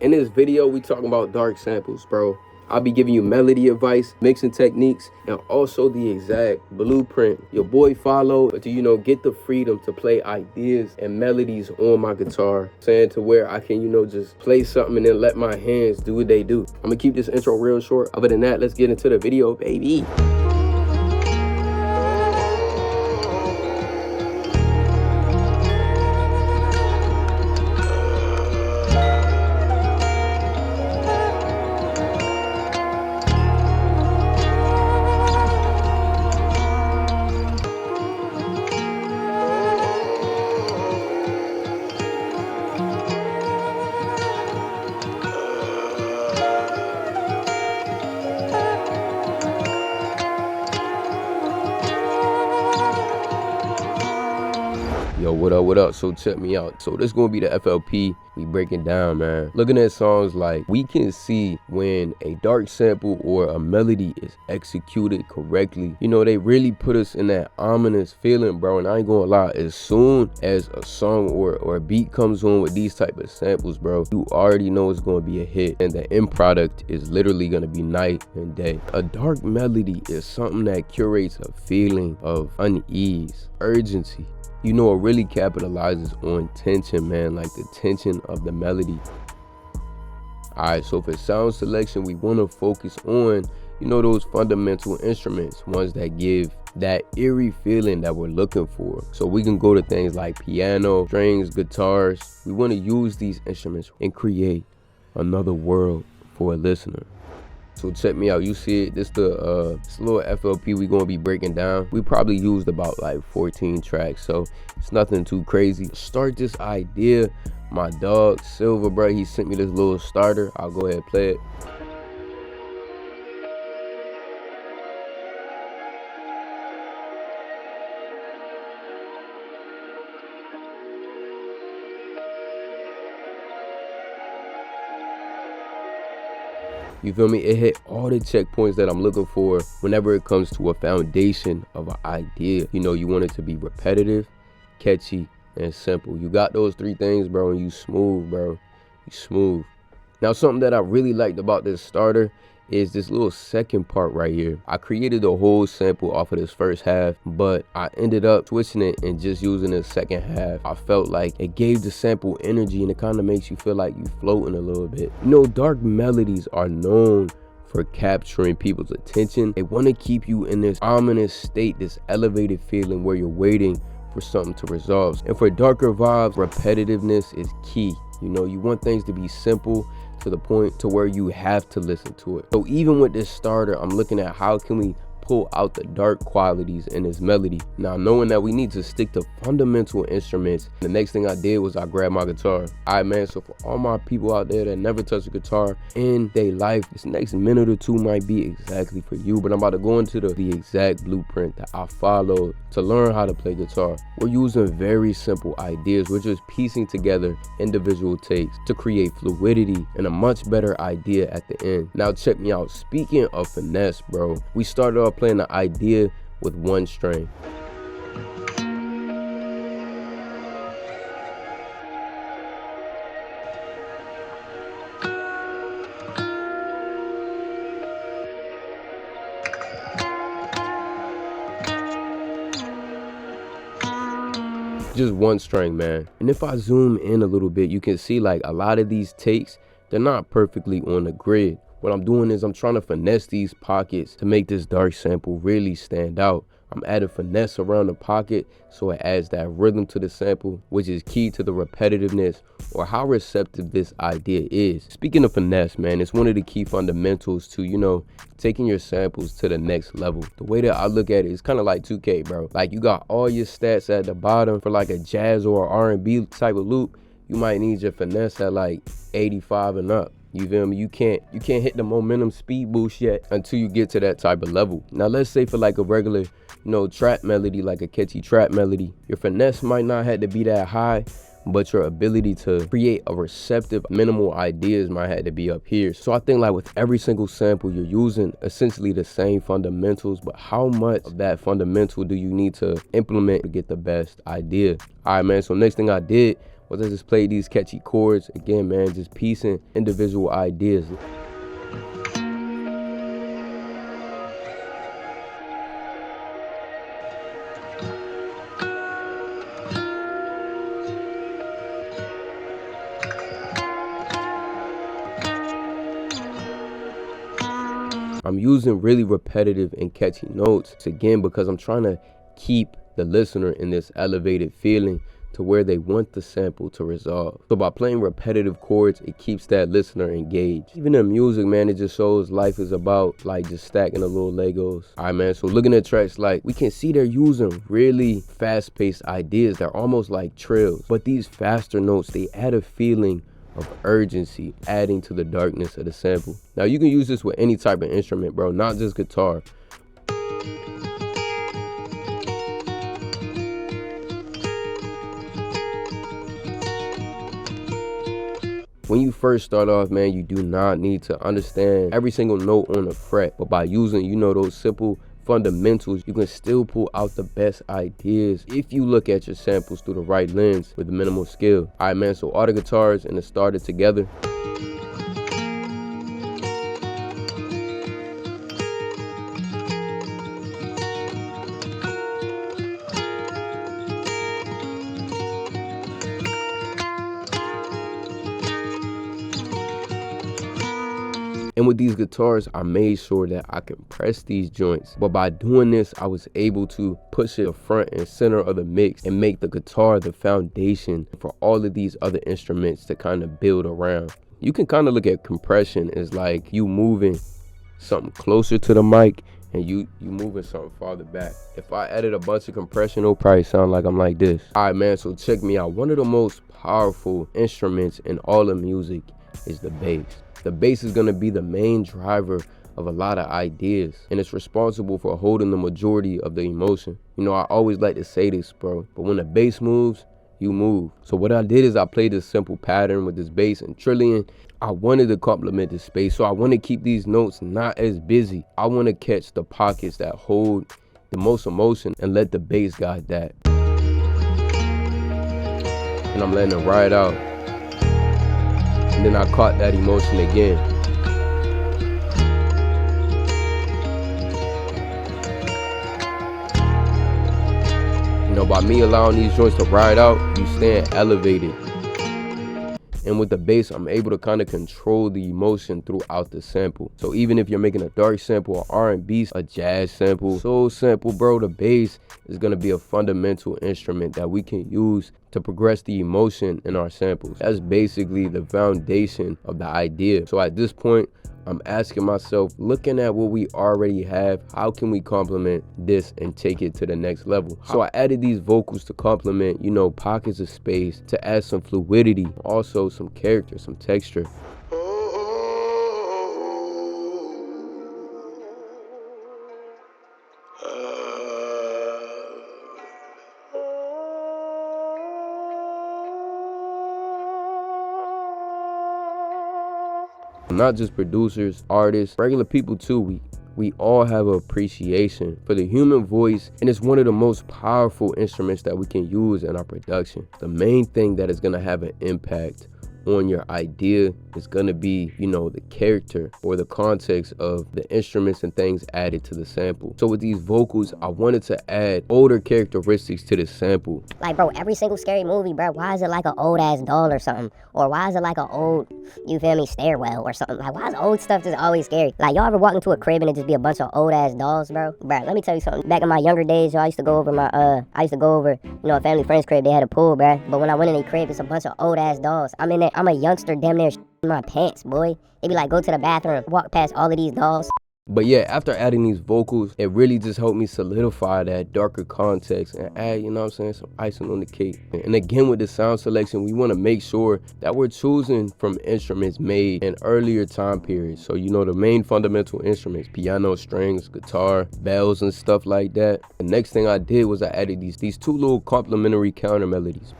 In this video, we talking about dark samples, bro. I'll be giving you melody advice, mixing techniques, and also the exact blueprint your boy followed to, get the freedom to play ideas and melodies on my guitar, saying to where I can, just play something and then let my hands do what they do. I'm gonna keep this intro real short. Other than that, let's get into the video, baby. Yo, what up? So check me out. So this gonna be the FLP we breaking down, man. Looking at songs like, we can see when a dark sample or a melody is executed correctly. They really put us in that ominous feeling, bro. And I ain't gonna lie, as soon as a song or a beat comes on with these type of samples, bro, you already know it's gonna be a hit. And the end product is literally gonna be night and day. A dark melody is something that curates a feeling of unease, urgency. It really capitalizes on tension, man, like the tension of the melody. Alright, so for sound selection, we want to focus on, those fundamental instruments, ones that give that eerie feeling that we're looking for. So we can go to things like piano, strings, guitars. We want to use these instruments and create another world for a listener. So check me out. You see it, this little FLP we gonna be breaking down. We probably used about like 14 tracks, so it's nothing too crazy. Start this idea, my dog Silver, bro, he sent me this little starter. I'll go ahead and play it. You feel me? It hit all the checkpoints that I'm looking for whenever it comes to a foundation of an idea. You want it to be repetitive, catchy, and simple. You got those three things, bro, and you smooth, bro. You smooth. Now, something that I really liked about this starter is this little second part right here. I created a whole sample off of this first half, but I ended up switching it and just using the second half. I felt like it gave the sample energy, and it kind of makes you feel like you floating a little bit. Dark melodies are known for capturing people's attention. They want to keep you in this ominous state, this elevated feeling where you're waiting for something to resolve. And for darker vibes, repetitiveness is key. You want things to be simple, to the point to where you have to listen to it. So even with this starter, I'm looking at how can we pull out the dark qualities in this melody. Now, knowing that we need to stick to fundamental instruments, the next thing I did was I grabbed my guitar. All right, man, so for all my people out there that never touch a guitar in their life, this next minute or two might be exactly for you, but I'm about to go into the exact blueprint that I followed to learn how to play guitar. We're using very simple ideas. We're just piecing together individual takes to create fluidity and a much better idea at the end. Now, check me out. Speaking of finesse, bro, we started off playing the idea with one string. Just one string, man. And if I zoom in a little bit, you can see like a lot of these takes, they're not perfectly on the grid. What I'm doing is I'm trying to finesse these pockets to make this dark sample really stand out. I'm adding finesse around the pocket so it adds that rhythm to the sample, which is key to the repetitiveness or how receptive this idea is. Speaking of finesse, man, it's one of the key fundamentals to, taking your samples to the next level. The way that I look at it is kind of like 2K, bro. Like, you got all your stats at the bottom for like a jazz or R&B type of loop. You might need your finesse at like 85 and up. You feel me? You can't hit the momentum speed boost yet until you get to that type of level. Now, let's say for like a regular, trap melody, like a catchy trap melody, your finesse might not have to be that high, but your ability to create a receptive minimal ideas might have to be up here. So I think like with every single sample, you're using essentially the same fundamentals, but how much of that fundamental do you need to implement to get the best idea? All right, man, so next thing I did Once I just played these catchy chords, again, man, just piecing individual ideas. I'm using really repetitive and catchy notes, again, because I'm trying to keep the listener in this elevated feeling to where they want the sample to resolve. So by playing repetitive chords, it keeps that listener engaged. Even in music, man, it just shows life is about like just stacking the little Legos. All right, man, so looking at tracks, like we can see they're using really fast-paced ideas. They're almost like trills, but these faster notes, they add a feeling of urgency, adding to the darkness of the sample. Now you can use this with any type of instrument, bro, not just guitar. When you first start off, man, you do not need to understand every single note on the fret, but by using, you know, those simple fundamentals, you can still pull out the best ideas if you look at your samples through the right lens with minimal skill. All right, man, so all the guitars and the started together. And with these guitars, I made sure that I can press these joints. But by doing this, I was able to push it front and center of the mix and make the guitar the foundation for all of these other instruments to kind of build around. You can kind of look at compression as like you moving something closer to the mic and you moving something farther back. If I added a bunch of compression, it'll probably sound like I'm like this. All right, man, so check me out. One of the most powerful instruments in all of music is the bass. The bass is gonna be the main driver of a lot of ideas, and it's responsible for holding the majority of the emotion. You know, I always like to say this, bro, but when the bass moves, you move. So what I did is I played this simple pattern with this bass and trillion. I wanted to complement the space, so I want to keep these notes not as busy. I want to catch the pockets that hold the most emotion and let the bass guide that. And I'm letting it ride out. And then I caught that emotion again. You know, by me allowing these joints to ride out, you stand elevated. And with the bass, I'm able to kind of control the emotion throughout the sample. So even if you're making a dark sample, or R&B, a jazz sample, soul sample, bro, the bass is gonna be a fundamental instrument that we can use to progress the emotion in our samples. That's basically the foundation of the idea. So at this point, I'm asking myself, looking at what we already have, how can we complement this and take it to the next level? So I added these vocals to complement, you know, pockets of space, to add some fluidity, also some character, some texture. Not just producers, artists, regular people too. We all have an appreciation for the human voice, and it's one of the most powerful instruments that we can use in our production. The main thing that is gonna have an impact on your idea is gonna be, you know, the character or the context of the instruments and things added to the sample. So with these vocals, I wanted to add older characteristics to the sample. Like, bro, every single scary movie, bro, why is it like an old ass doll or something? Or why is it like an old, you feel me, stairwell or something? Like, why is old stuff just always scary? Like, y'all ever walk into a crib and it just be a bunch of old ass dolls, bro? Bro, let me tell you something. Back in my younger days, yo, I used to go over, you know, a family friend's crib. They had a pool, bro. But when I went in their crib, it's a bunch of old ass dolls. I'm in there, I'm a youngster, damn near in my pants, boy. They be like, go to the bathroom, walk past all of these dolls. But yeah, after adding these vocals, it really just helped me solidify that darker context and add, you know what I'm saying, some icing on the cake. And again, with the sound selection, we want to make sure that we're choosing from instruments made in earlier time periods. So, you know, the main fundamental instruments, piano, strings, guitar, bells, and stuff like that. The next thing I did was I added these two little complementary counter melodies.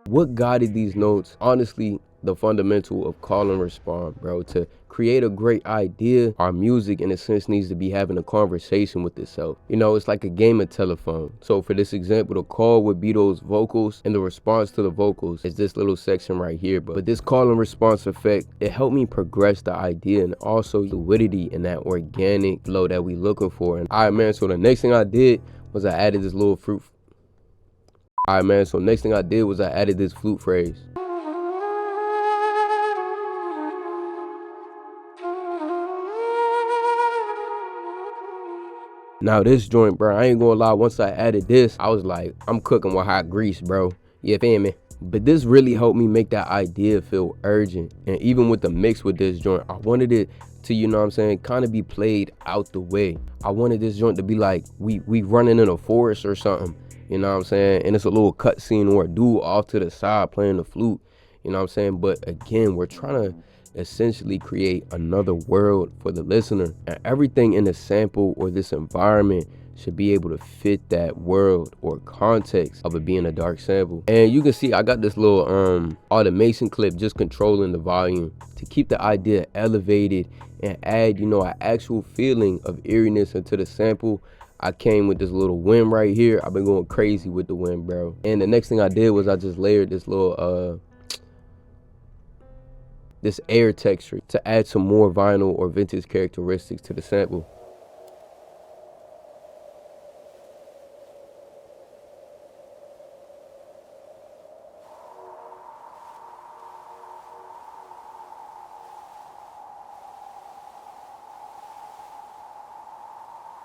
What guided these notes? Honestly, the fundamental of call and respond, bro. To create a great idea, our music in a sense needs to be having a conversation with itself. You know, it's like a game of telephone. So for this example, the call would be those vocals, and the response to the vocals is this little section right here. But this call and response effect, it helped me progress the idea and also fluidity in that organic flow that we looking for. And all right, man, so the next thing I did was I added this little fruit. All right, man, so next thing I did was I added this flute phrase. Now this joint, bro, I ain't gonna lie, once I added this, I was like, I'm cooking with hot grease, bro. You feel me? But this really helped me make that idea feel urgent. And even with the mix with this joint, I wanted it to, you know what I'm saying, kind of be played out the way. I wanted this joint to be like, we running in a forest or something, you know what I'm saying? And it's a little cut scene or a dude off to the side playing the flute, you know what I'm saying? But again, we're trying to essentially create another world for the listener, and everything in the sample or this environment should be able to fit that world or context of it being a dark sample. And you can see I got this little automation clip just controlling the volume to keep the idea elevated and add, you know, an actual feeling of eeriness into the sample. I came with this little wind right here. I've been going crazy with the wind, bro. And the next thing I did was I just layered this little this air texture to add some more vinyl or vintage characteristics to the sample.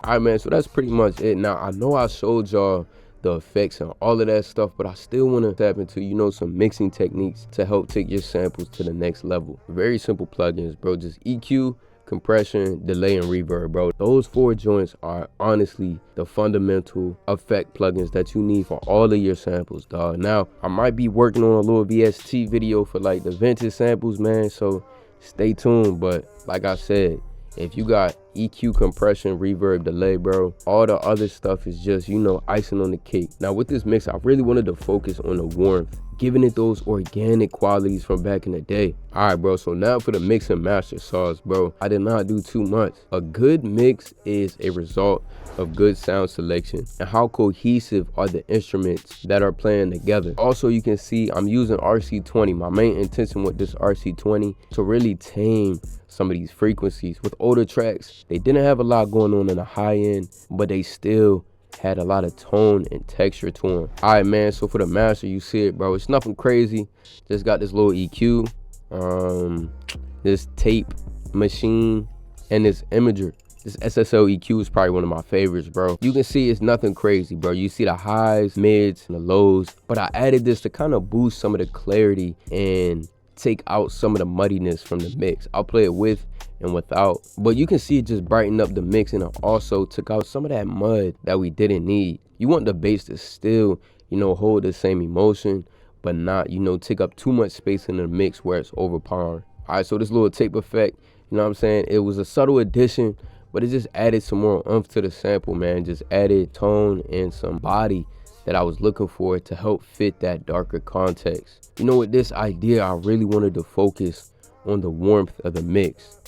All right, man, so that's pretty much it. Now, I know I showed y'all the effects and all of that stuff, but I still want to tap into, you know, some mixing techniques to help take your samples to the next level. Very simple plugins, bro. Just EQ, compression, delay, and reverb, bro. Those 4 joints are honestly the fundamental effect plugins that you need for all of your samples, dog. Now, I might be working on a little VST video for like the vintage samples, man, so stay tuned. But like I said, if you got EQ, compression, reverb, delay, bro, all the other stuff is just, you know, icing on the cake. Now with this mix, I really wanted to focus on the warmth, giving it those organic qualities from back in the day. All right, bro, so now for the mix and master sauce, bro. I did not do too much. A good mix is a result of good sound selection and how cohesive are the instruments that are playing together. Also, you can see I'm using RC20. My main intention with this RC20 to really tame some of these frequencies. With older tracks, they didn't have a lot going on in the high end, but they still had a lot of tone and texture to them. All right, man, so for the master, you see it, bro. It's nothing crazy. Just got this little EQ, this tape machine, and this imager. This SSL EQ is probably one of my favorites, bro. You can see it's nothing crazy, bro. You see the highs, mids, and the lows, but I added this to kind of boost some of the clarity and take out some of the muddiness from the mix. I'll play it with and without, but you can see it just brightened up the mix, and it also took out some of that mud that we didn't need. You want the bass to still, you know, hold the same emotion, but not, you know, take up too much space in the mix where it's overpowering. All right, so this little tape effect, you know what I'm saying, it was a subtle addition, but it just added some more oomph to the sample, man. Just added tone and some body that I was looking for to help fit that darker context. You know, with this idea, I really wanted to focus on the warmth of the mix.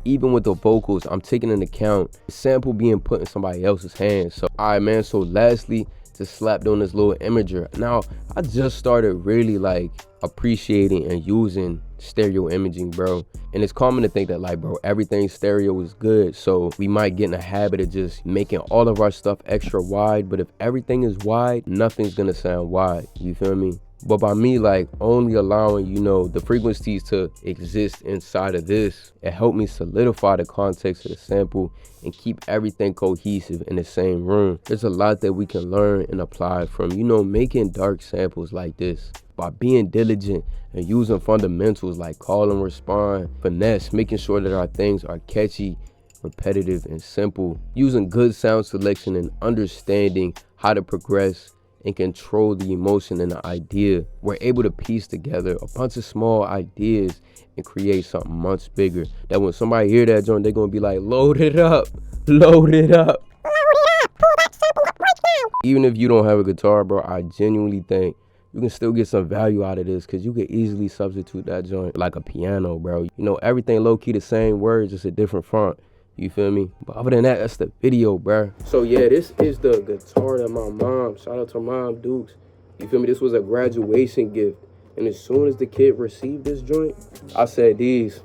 Even with the vocals, I'm taking into account the sample being put in somebody else's hands. So, all right, man, so lastly, just slapped on this little imager. Now, I just started really like appreciating and using stereo imaging, bro. And it's common to think that like, bro, everything stereo is good. So we might get in a habit of just making all of our stuff extra wide. But if everything is wide, nothing's gonna sound wide. You feel me? But by me like only allowing, you know, the frequencies to exist inside of this, it helped me solidify the context of the sample and keep everything cohesive in the same room. There's a lot that we can learn and apply from, you know, making dark samples like this. By being diligent and using fundamentals like call and respond, finesse, making sure that our things are catchy, repetitive, and simple, using good sound selection and understanding how to progress and control the emotion and the idea, we're able to piece together a bunch of small ideas and create something much bigger, that when somebody hear that joint, they're gonna be like, load it up, load it up. Load it up, pull that sample up right now. Even if you don't have a guitar, bro, I genuinely think you can still get some value out of this because you could easily substitute that joint like a piano, bro. You know, everything low-key the same words, just a different font. You feel me? But other than that, that's the video, bro. So yeah, this is the guitar that my mom, shout out to Mom Dukes. You feel me? This was a graduation gift. And as soon as the kid received this joint, I said these.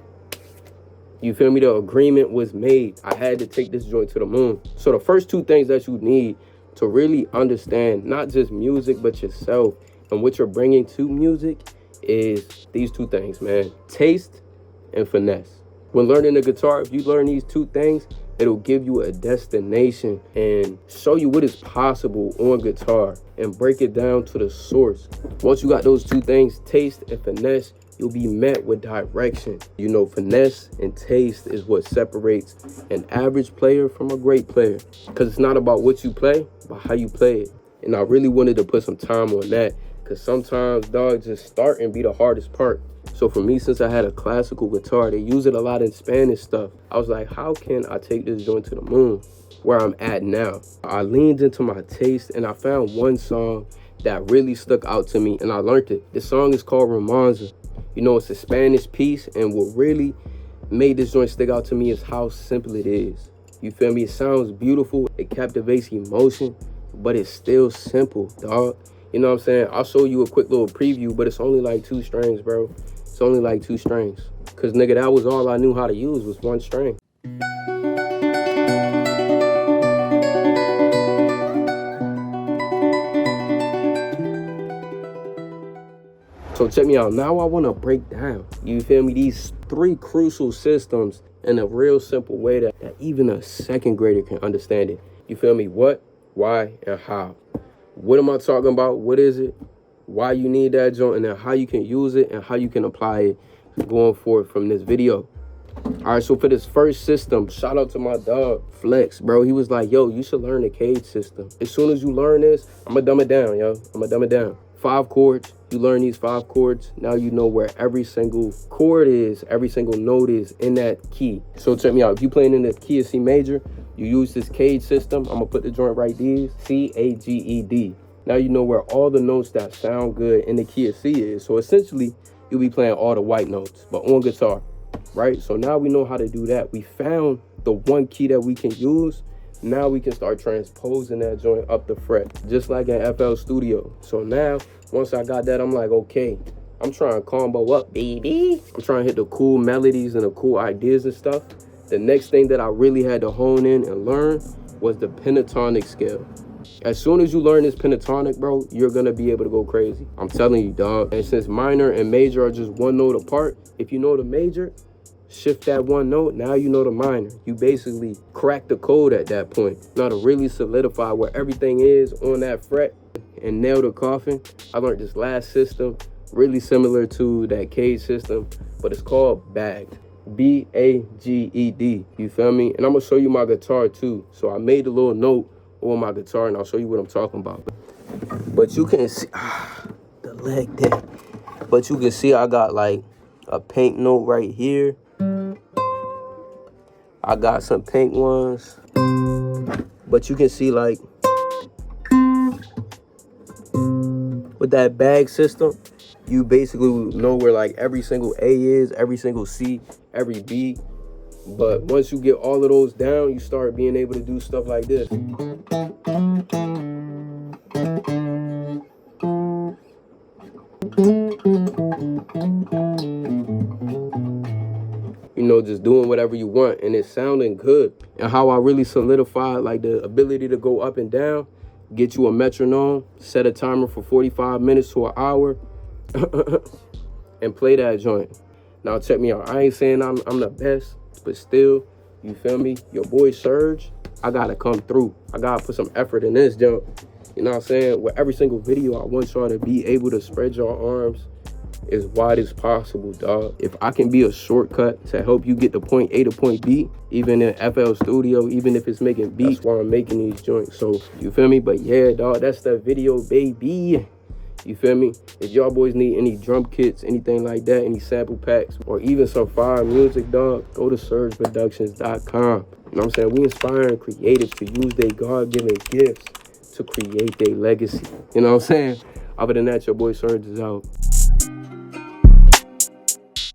You feel me? The agreement was made. I had to take this joint to the moon. So the first two things that you need to really understand, not just music, but yourself and what you're bringing to music is these two things, man. Taste and finesse. When learning the guitar, if you learn these two things, it'll give you a destination and show you what is possible on guitar and break it down to the source. Once you got those two things, taste and finesse, you'll be met with direction. You know, finesse and taste is what separates an average player from a great player. Because it's not about what you play, but how you play it. And I really wanted to put some time on that because sometimes, dog, just starting be the hardest part. So for me, since I had a classical guitar, they use it a lot in Spanish stuff. I was like, how can I take this joint to the moon where I'm at now? I leaned into my taste and I found one song that really stuck out to me and I learned it. The song is called Romanza. You know, it's a Spanish piece, and what really made this joint stick out to me is how simple it is. You feel me? It sounds beautiful, it captivates emotion, but it's still simple, dog. You know what I'm saying? I'll show you a quick little preview, but it's only like 2 strings, bro. It's only like 2 strings. Cause nigga, that was all I knew how to use was 1 string. So check me out. Now I want to break down, you feel me, these 3 crucial systems in a real simple way that even a 2nd grader can understand it. You feel me? What, why, and how. What am I talking about? What is it? Why you need that joint, and then how you can use it and how you can apply it going forward from this video. All right, so for this first system, shout out to my dog, Flex, bro. He was like, yo, you should learn the cage system. As soon as you learn this, I'm going to dumb it down, yo. I'm going to dumb it down. 5 chords. You learn these 5 chords. Now you know where every single chord is, every single note is in that key. So check me out. If you playing in the key of C major, you use this cage system. I'm going to put the joint right there, C-A-G-E-D. Now you know where all the notes that sound good in the key of C is. So essentially, you'll be playing all the white notes, but on guitar, right? So now we know how to do that. We found the one key that we can use. Now we can start transposing that joint up the fret, just like in FL Studio. So now, once I got that, I'm like, okay, I'm trying to combo up, baby. I'm trying to hit the cool melodies and the cool ideas and stuff. The next thing that I really had to hone in and learn was the pentatonic scale. As soon as you learn this pentatonic, bro, you're gonna be able to go crazy. I'm telling you, dog. And since minor and major are just 1 note apart, if you know the major, shift that 1 note, now you know the minor. You basically crack the code at that point. Now to really solidify where everything is on that fret and nail the coffin, I learned this last system, really similar to that cage system, but it's called bagged. B-A-G-E-D, you feel me? And I'm gonna show you my guitar too. So I made a little note on my guitar and I'll show you what I'm talking about. But you can see, the leg there. But you can see I got like a pink note right here. I got some pink ones. But you can see like, with that bag system, you basically know where like every single A is, every single C, every B. But once you get all of those down, you start being able to do stuff like this. You know, just doing whatever you want, and it's sounding good. And how I really solidified like the ability to go up and down, get you a metronome, set a timer for 45 minutes to an hour, and play that joint. Now check me out. I ain't saying I'm the best, but still, you feel me? Your boy Surge, I gotta come through. I gotta put some effort in this jump. You know what I'm saying? With every single video, I want y'all to be able to spread your arms as wide as possible, dog. If I can be a shortcut to help you get to point A to point B, even in FL Studio, even if it's making beats while I'm making these joints. So, you feel me? But yeah, dog, that's the video, baby. You feel me? If y'all boys need any drum kits, anything like that, any sample packs, or even some fire music, dog, go to surgeproductions.com. You know what I'm saying? We inspiring creatives to use their God-given gifts to create their legacy. You know what I'm saying? Other than that, your boy Surge is out.